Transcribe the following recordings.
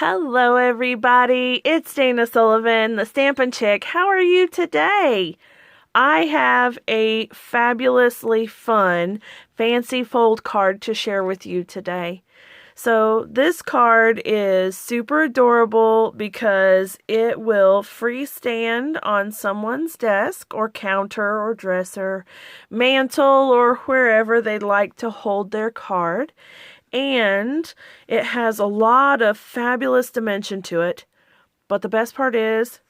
Hello, everybody. It's Dana Sullivan, the Stampin' Chick. How are you today? I have a fabulously fun fancy fold card to share with you today. So this card is super adorable because it will freestand on someone's desk or counter or dresser, mantle, or wherever they'd like to hold their card. And it has a lot of fabulous dimension to it. But the best part is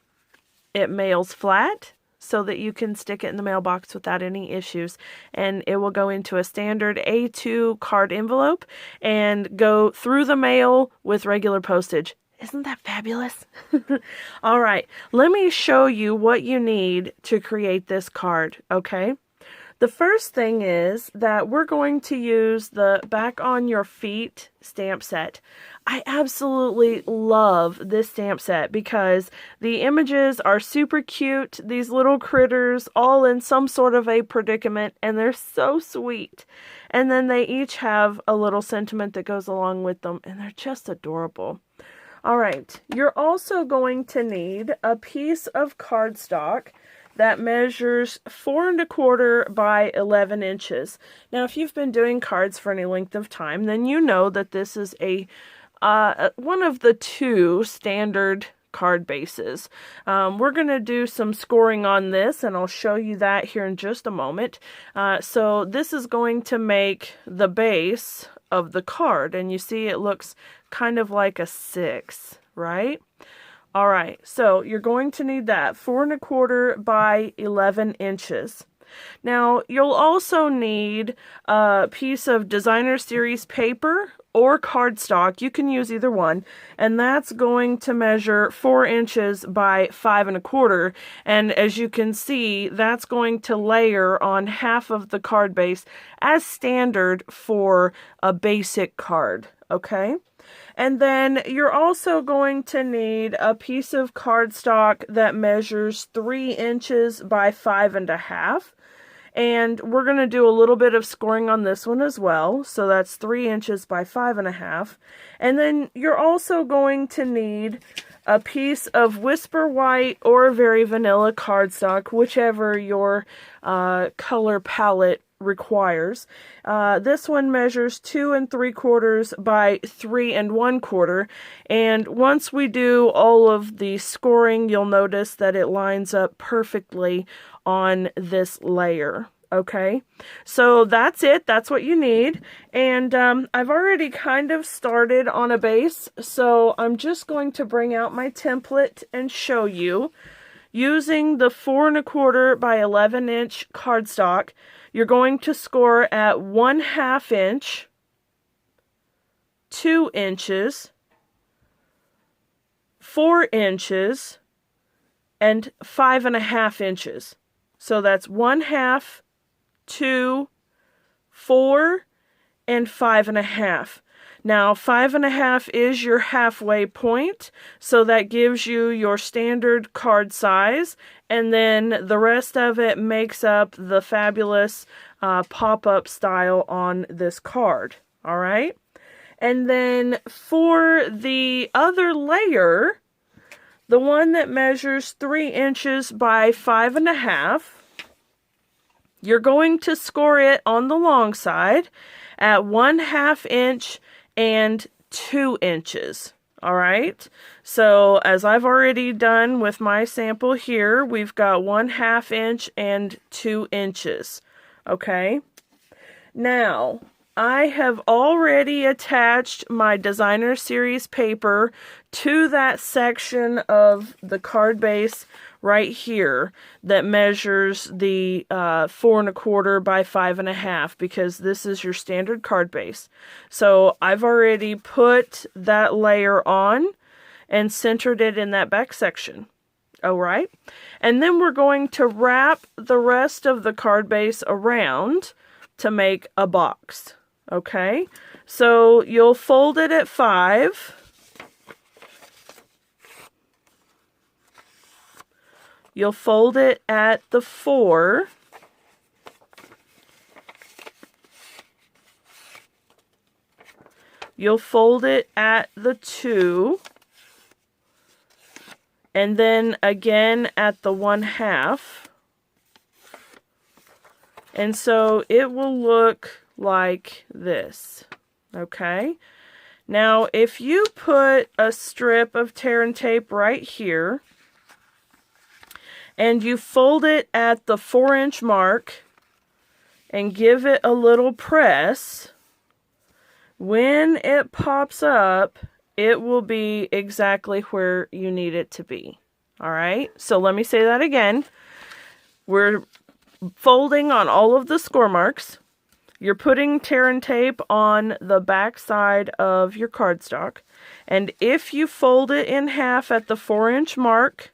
it mails flat so that you can stick it in the mailbox without any issues. And it will go into a standard A2 card envelope and go through the mail with regular postage. Isn't that fabulous? All right, let me show you what you need to create this card, okay? The first thing is that we're going to use the Back on Your Feet stamp set. I absolutely love this stamp set because the images are super cute. These little critters all in some sort of a predicament, and they're so sweet. And then they each have a little sentiment that goes along with them, and they're just adorable. All right, you're also going to need a piece of cardstock that measures 4 1/4 by 11 inches. Now, if you've been doing cards for any length of time, then you know that this is one of the two standard card bases. We're going to do some scoring on this, and I'll show you that here in just a moment. So this is going to make the base of the card, and you see it looks kind of like a 6, right? All right, so you're going to need that 4 1/4 by 11 inches. Now, you'll also need a piece of designer series paper or cardstock. You can use either one, and that's going to measure 4 inches by 5 1/4. And as you can see, that's going to layer on half of the card base as standard for a basic card, okay? And then you're also going to need a piece of cardstock that measures 3 inches by 5 1/2. And we're going to do a little bit of scoring on this one as well. So that's 3 inches by 5 1/2. And then you're also going to need a piece of Whisper White or Very Vanilla cardstock, whichever your color palette requires. This one measures 2 3/4 by 3 1/4, and once we do all of the scoring, you'll notice that it lines up perfectly on this layer. Okay, so that's it. That's what you need. And I've already kind of started on a base, so I'm just going to bring out my template and show you. Using the 4 1/4 by 11 inch cardstock, you're going to score at 1/2 inch, 2 inches, 4 inches, and 5 1/2 inches. So that's 1/2, 2, 4, and 5 1/2. Now, 5 1/2 is your halfway point, so that gives you your standard card size, and then the rest of it makes up the fabulous pop-up style on this card, all right? And then for the other layer, the one that measures 3 inches by 5 1/2, you're going to score it on the long side at 1/2 inch and 2 inches. All right, so as I've already done with my sample here, we've got 1/2 inch and 2 inches. Okay, now I have already attached my designer series paper to that section of the card base right here that measures the 4 1/4 by 5 1/2, because this is your standard card base. So I've already put that layer on and centered it in that back section. All right, and then we're going to wrap the rest of the card base around to make a box. Okay, so you'll fold it at 5. You'll fold it at the 4. You'll fold it at the 2. and then again at the 1/2. And so it will look like this. Okay? Now, if you put a strip of tear and tape right here, and you fold it at the 4-inch mark, and give it a little press, when it pops up, it will be exactly where you need it to be. All right? So let me say that again. We're folding on all of the score marks. You're putting tear and tape on the back side of your cardstock. And if you fold it in half at the 4-inch mark,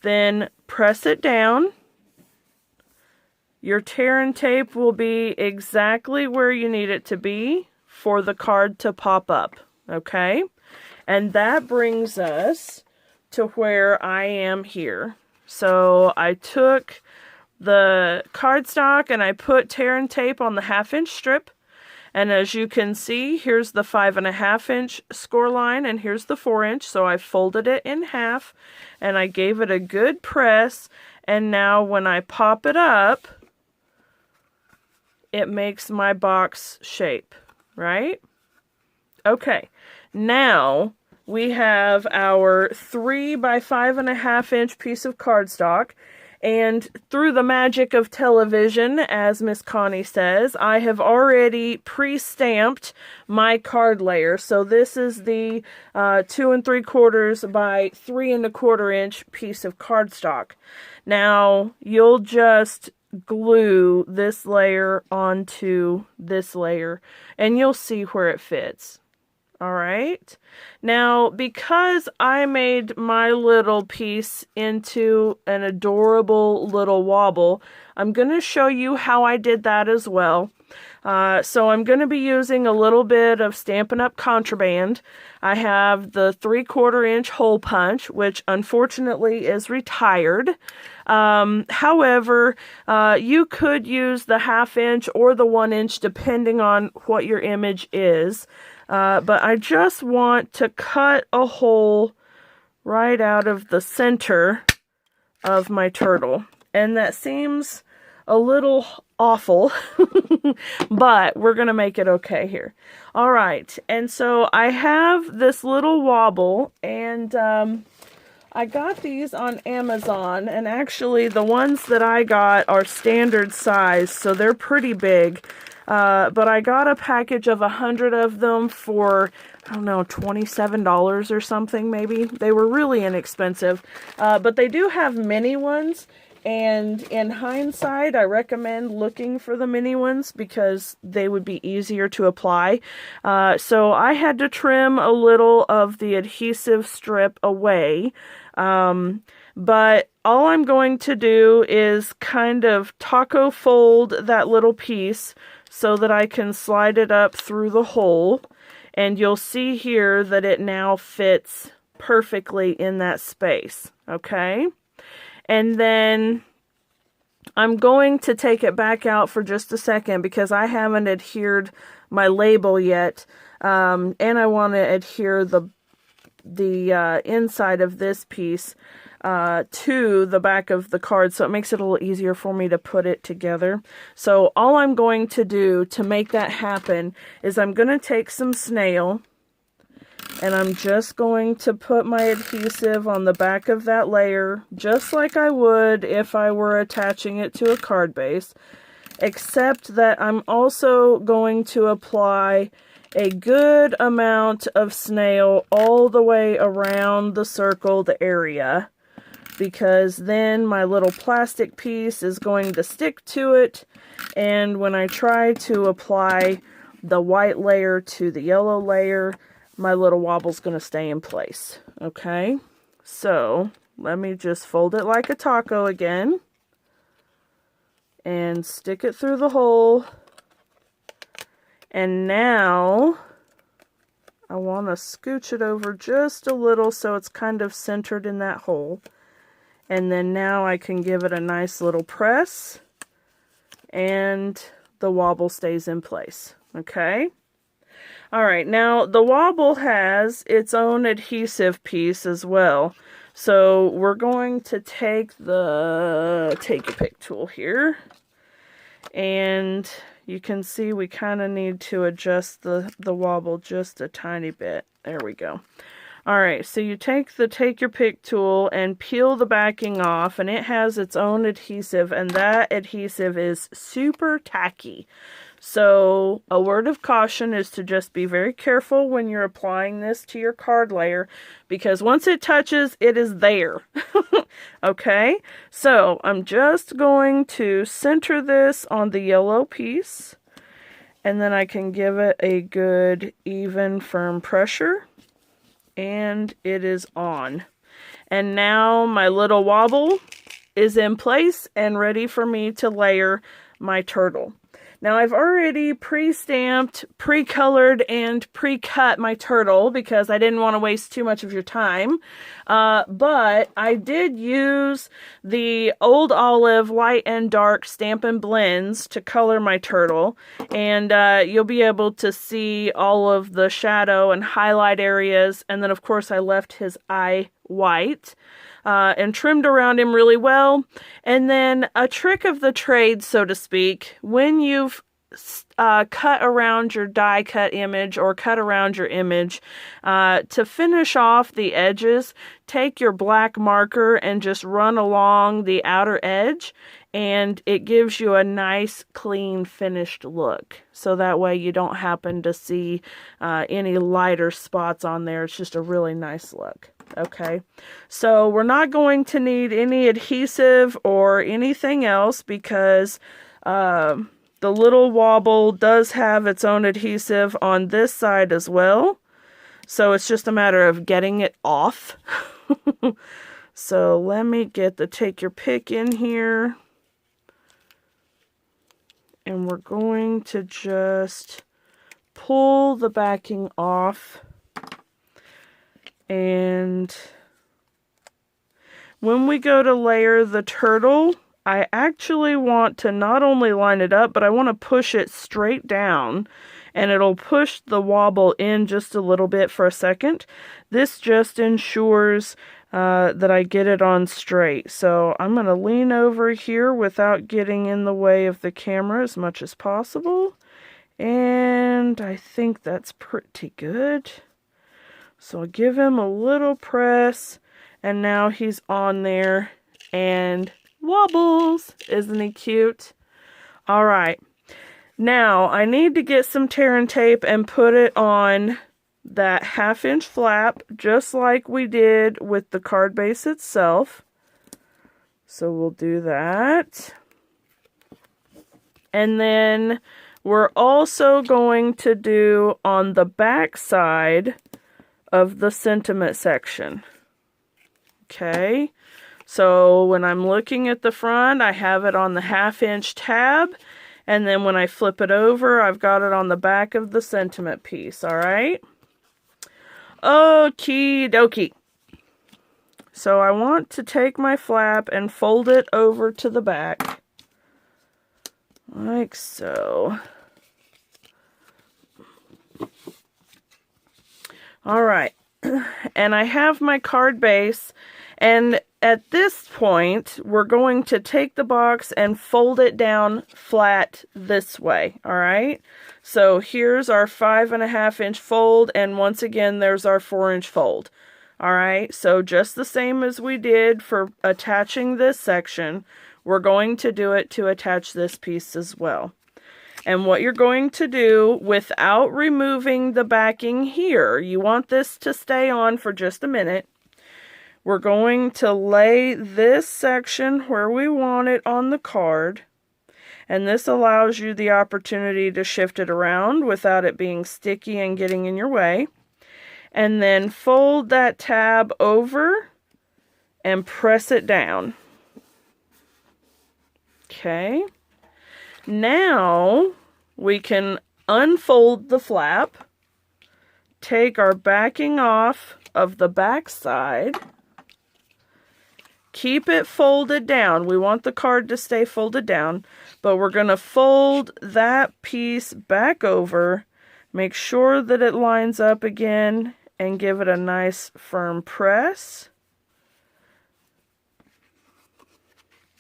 then press it down. Your tear and tape will be exactly where you need it to be for the card to pop up. Okay? And that brings us to where I am here. So I took the cardstock and I put tear and tape on the 1/2-inch strip, and as you can see, here's the 5.5-inch score line and here's the 4-inch. So I folded it in half and I gave it a good press, and now when I pop it up, it makes my box shape, right? Okay, now we have our 3 by 5.5-inch piece of cardstock. And through the magic of television, as Miss Connie says, I have already pre-stamped my card layer. So this is the 2 3/4 by 3 1/4 inch piece of cardstock. Now, you'll just glue this layer onto this layer, and you'll see where it fits. All right. Now, because I made my little piece into an adorable little wobble, I'm going to show you how I did that as well. So I'm going to be using a little bit of Stampin' Up! Contraband. I have the 3/4-inch hole punch, which unfortunately is retired. However, you could use the 1/2-inch or the 1-inch depending on what your image is. But I just want to cut a hole right out of the center of my turtle. And that seems a little awful, but we're going to make it okay here. All right, and so I have this little wobble, and I got these on Amazon, and actually the ones that I got are standard size, so they're pretty big. But I got a package of 100 of them for, I don't know, $27 or something maybe. They were really inexpensive. But they do have mini ones. And in hindsight, I recommend looking for the mini ones because they would be easier to apply. So I had to trim a little of the adhesive strip away. But all I'm going to do is kind of taco fold that little piece so that I can slide it up through the hole. And you'll see here that it now fits perfectly in that space. Okay? And then I'm going to take it back out for just a second because I haven't adhered my label yet. And I want to adhere the inside of this piece to the back of the card, so it makes it a little easier for me to put it together. So all I'm going to do to make that happen is I'm going to take some snail, and I'm just going to put my adhesive on the back of that layer, just like I would if I were attaching it to a card base, except that I'm also going to apply a good amount of snail all the way around the circled area, because then my little plastic piece is going to stick to it, and when I try to apply the white layer to the yellow layer, my little wobble's going to stay in place. Okay, so let me just fold it like a taco again and stick it through the hole. And now I want to scooch it over just a little so it's kind of centered in that hole. And then now I can give it a nice little press and the wobble stays in place. Okay? Alright, now the wobble has its own adhesive piece as well. So we're going to take the take your pick tool here, and you can see we kind of need to adjust the wobble just a tiny bit. There we go. Alright, so you take the take your pick tool and peel the backing off, and it has its own adhesive, and that adhesive is super tacky. So a word of caution is to just be very careful when you're applying this to your card layer, because once it touches, it is there. Okay, so I'm just going to center this on the yellow piece, and then I can give it a good, even, firm pressure. And it is on. And now my little wobble is in place and ready for me to layer my turtle. Now I've already pre-stamped, pre-colored, and pre-cut my turtle because I didn't want to waste too much of your time. But I did use the Old Olive Light and Dark Stampin' blends to color my turtle. And you'll be able to see all of the shadow and highlight areas. And then of course I left his eye white. And trimmed around him really well. And then a trick of the trade, so to speak, when you've cut around your die cut image or cut around your image, to finish off the edges, take your black marker and just run along the outer edge, and it gives you a nice, clean, finished look. So that way you don't happen to see any lighter spots on there. It's just a really nice look. Okay, so we're not going to need any adhesive or anything else because the little wobble does have its own adhesive on this side as well. So it's just a matter of getting it off. So let me get the take your pick in here. And we're going to just pull the backing off. And when we go to layer the turtle, I actually want to not only line it up, but I want to push it straight down, and it'll push the wobble in just a little bit for a second. This just ensures that I get it on straight. So I'm going to lean over here without getting in the way of the camera as much as possible. And I think that's pretty good. So I'll give him a little press, and now he's on there and wobbles. Isn't he cute? All right. Now I need to get some tear and tape and put it on that 1/2 inch flap, just like we did with the card base itself. So we'll do that. And then we're also going to do on the back side of the sentiment section. Okay, so when I'm looking at the front, I have it on the 1/2 inch tab, and then when I flip it over, I've got it on the back of the sentiment piece. All right, okie dokie. So I want to take my flap and fold it over to the back, like so. All right, and I have my card base, and at this point, we're going to take the box and fold it down flat this way, all right? So here's our 5.5 inch fold, and once again, there's our 4 inch fold, all right? So just the same as we did for attaching this section, we're going to do it to attach this piece as well. And what you're going to do without removing the backing here, you want this to stay on for just a minute. We're going to lay this section where we want it on the card. And this allows you the opportunity to shift it around without it being sticky and getting in your way. And then fold that tab over and press it down. Okay. Now we can unfold the flap, take our backing off of the back side, keep it folded down. We want the card to stay folded down, but we're going to fold that piece back over, make sure that it lines up again, and give it a nice firm press.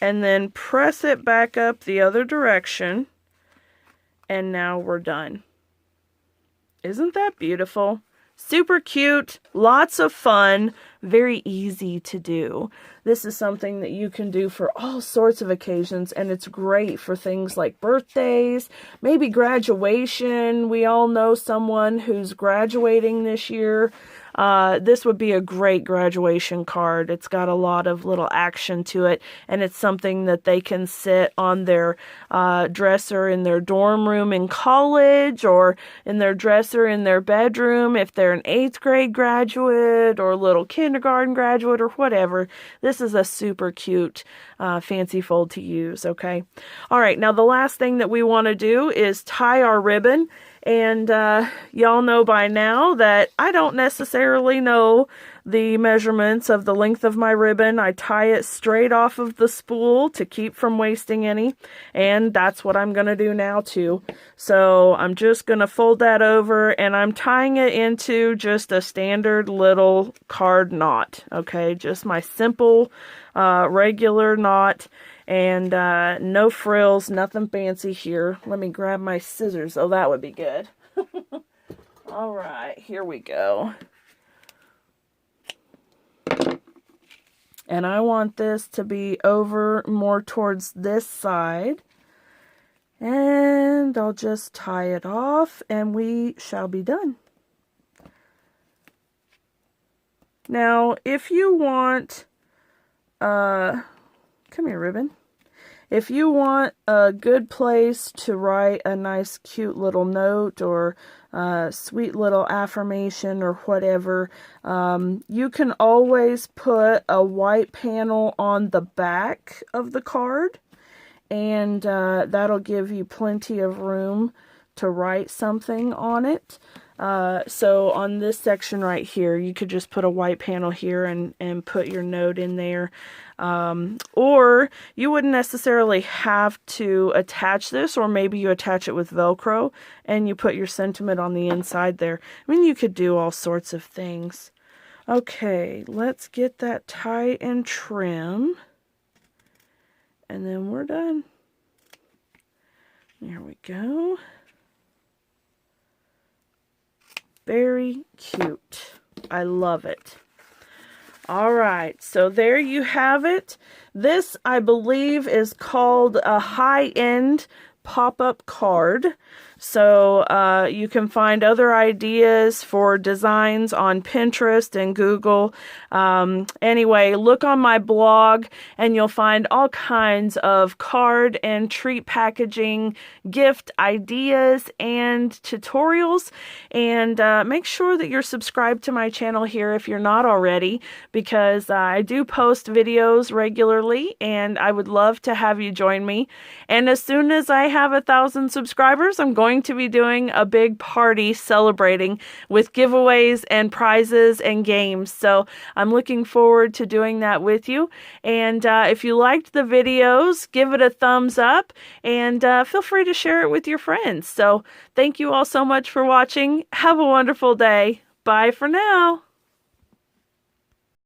and then press it back up the other direction, and now we're done. Isn't that beautiful? Super cute, lots of fun, very easy to do. This is something that you can do for all sorts of occasions, and it's great for things like birthdays, maybe graduation. We all know someone who's graduating this year. This would be a great graduation card. It's got a lot of little action to it, and it's something that they can sit on their dresser in their dorm room in college, or in their dresser in their bedroom if they're an 8th grade graduate or a little kindergarten graduate or whatever. This is a super cute fancy fold to use, okay? All right, now the last thing that we want to do is tie our ribbon. And y'all know by now that I don't necessarily know the measurements of the length of my ribbon. I tie it straight off of the spool to keep from wasting any. And that's what I'm going to do now too. So I'm just going to fold that over, and I'm tying it into just a standard little card knot. Okay, just my simple regular knot. And no frills, nothing fancy here. Let me grab my scissors. Oh, that would be good. All right, here we go. And I want this to be over more towards this side. And I'll just tie it off, and we shall be done. Now, if you want... come here, ribbon. If you want a good place to write a nice, cute little note or a sweet little affirmation or whatever, you can always put a white panel on the back of the card, and that'll give you plenty of room to write something on it. So on this section right here, you could just put a white panel here and put your note in there. Or you wouldn't necessarily have to attach this, or maybe you attach it with Velcro and you put your sentiment on the inside there. I mean, you could do all sorts of things. Okay, let's get that tie and trim, and then we're done. There we go. Very cute. I love it. All right, so there you have it. This, I believe, is called a high-end pop-up card. So you can find other ideas for designs on Pinterest and Google. Anyway, look on my blog and you'll find all kinds of card and treat packaging, gift ideas, and tutorials. And make sure that you're subscribed to my channel here if you're not already, because I do post videos regularly and I would love to have you join me. And as soon as I have 1,000 subscribers, I'm going to be doing a big party celebrating with giveaways and prizes and games. So I'm looking forward to doing that with you. And if you liked the videos, give it a thumbs up and feel free to share it with your friends. So thank you all so much for watching. Have a wonderful day. Bye for now.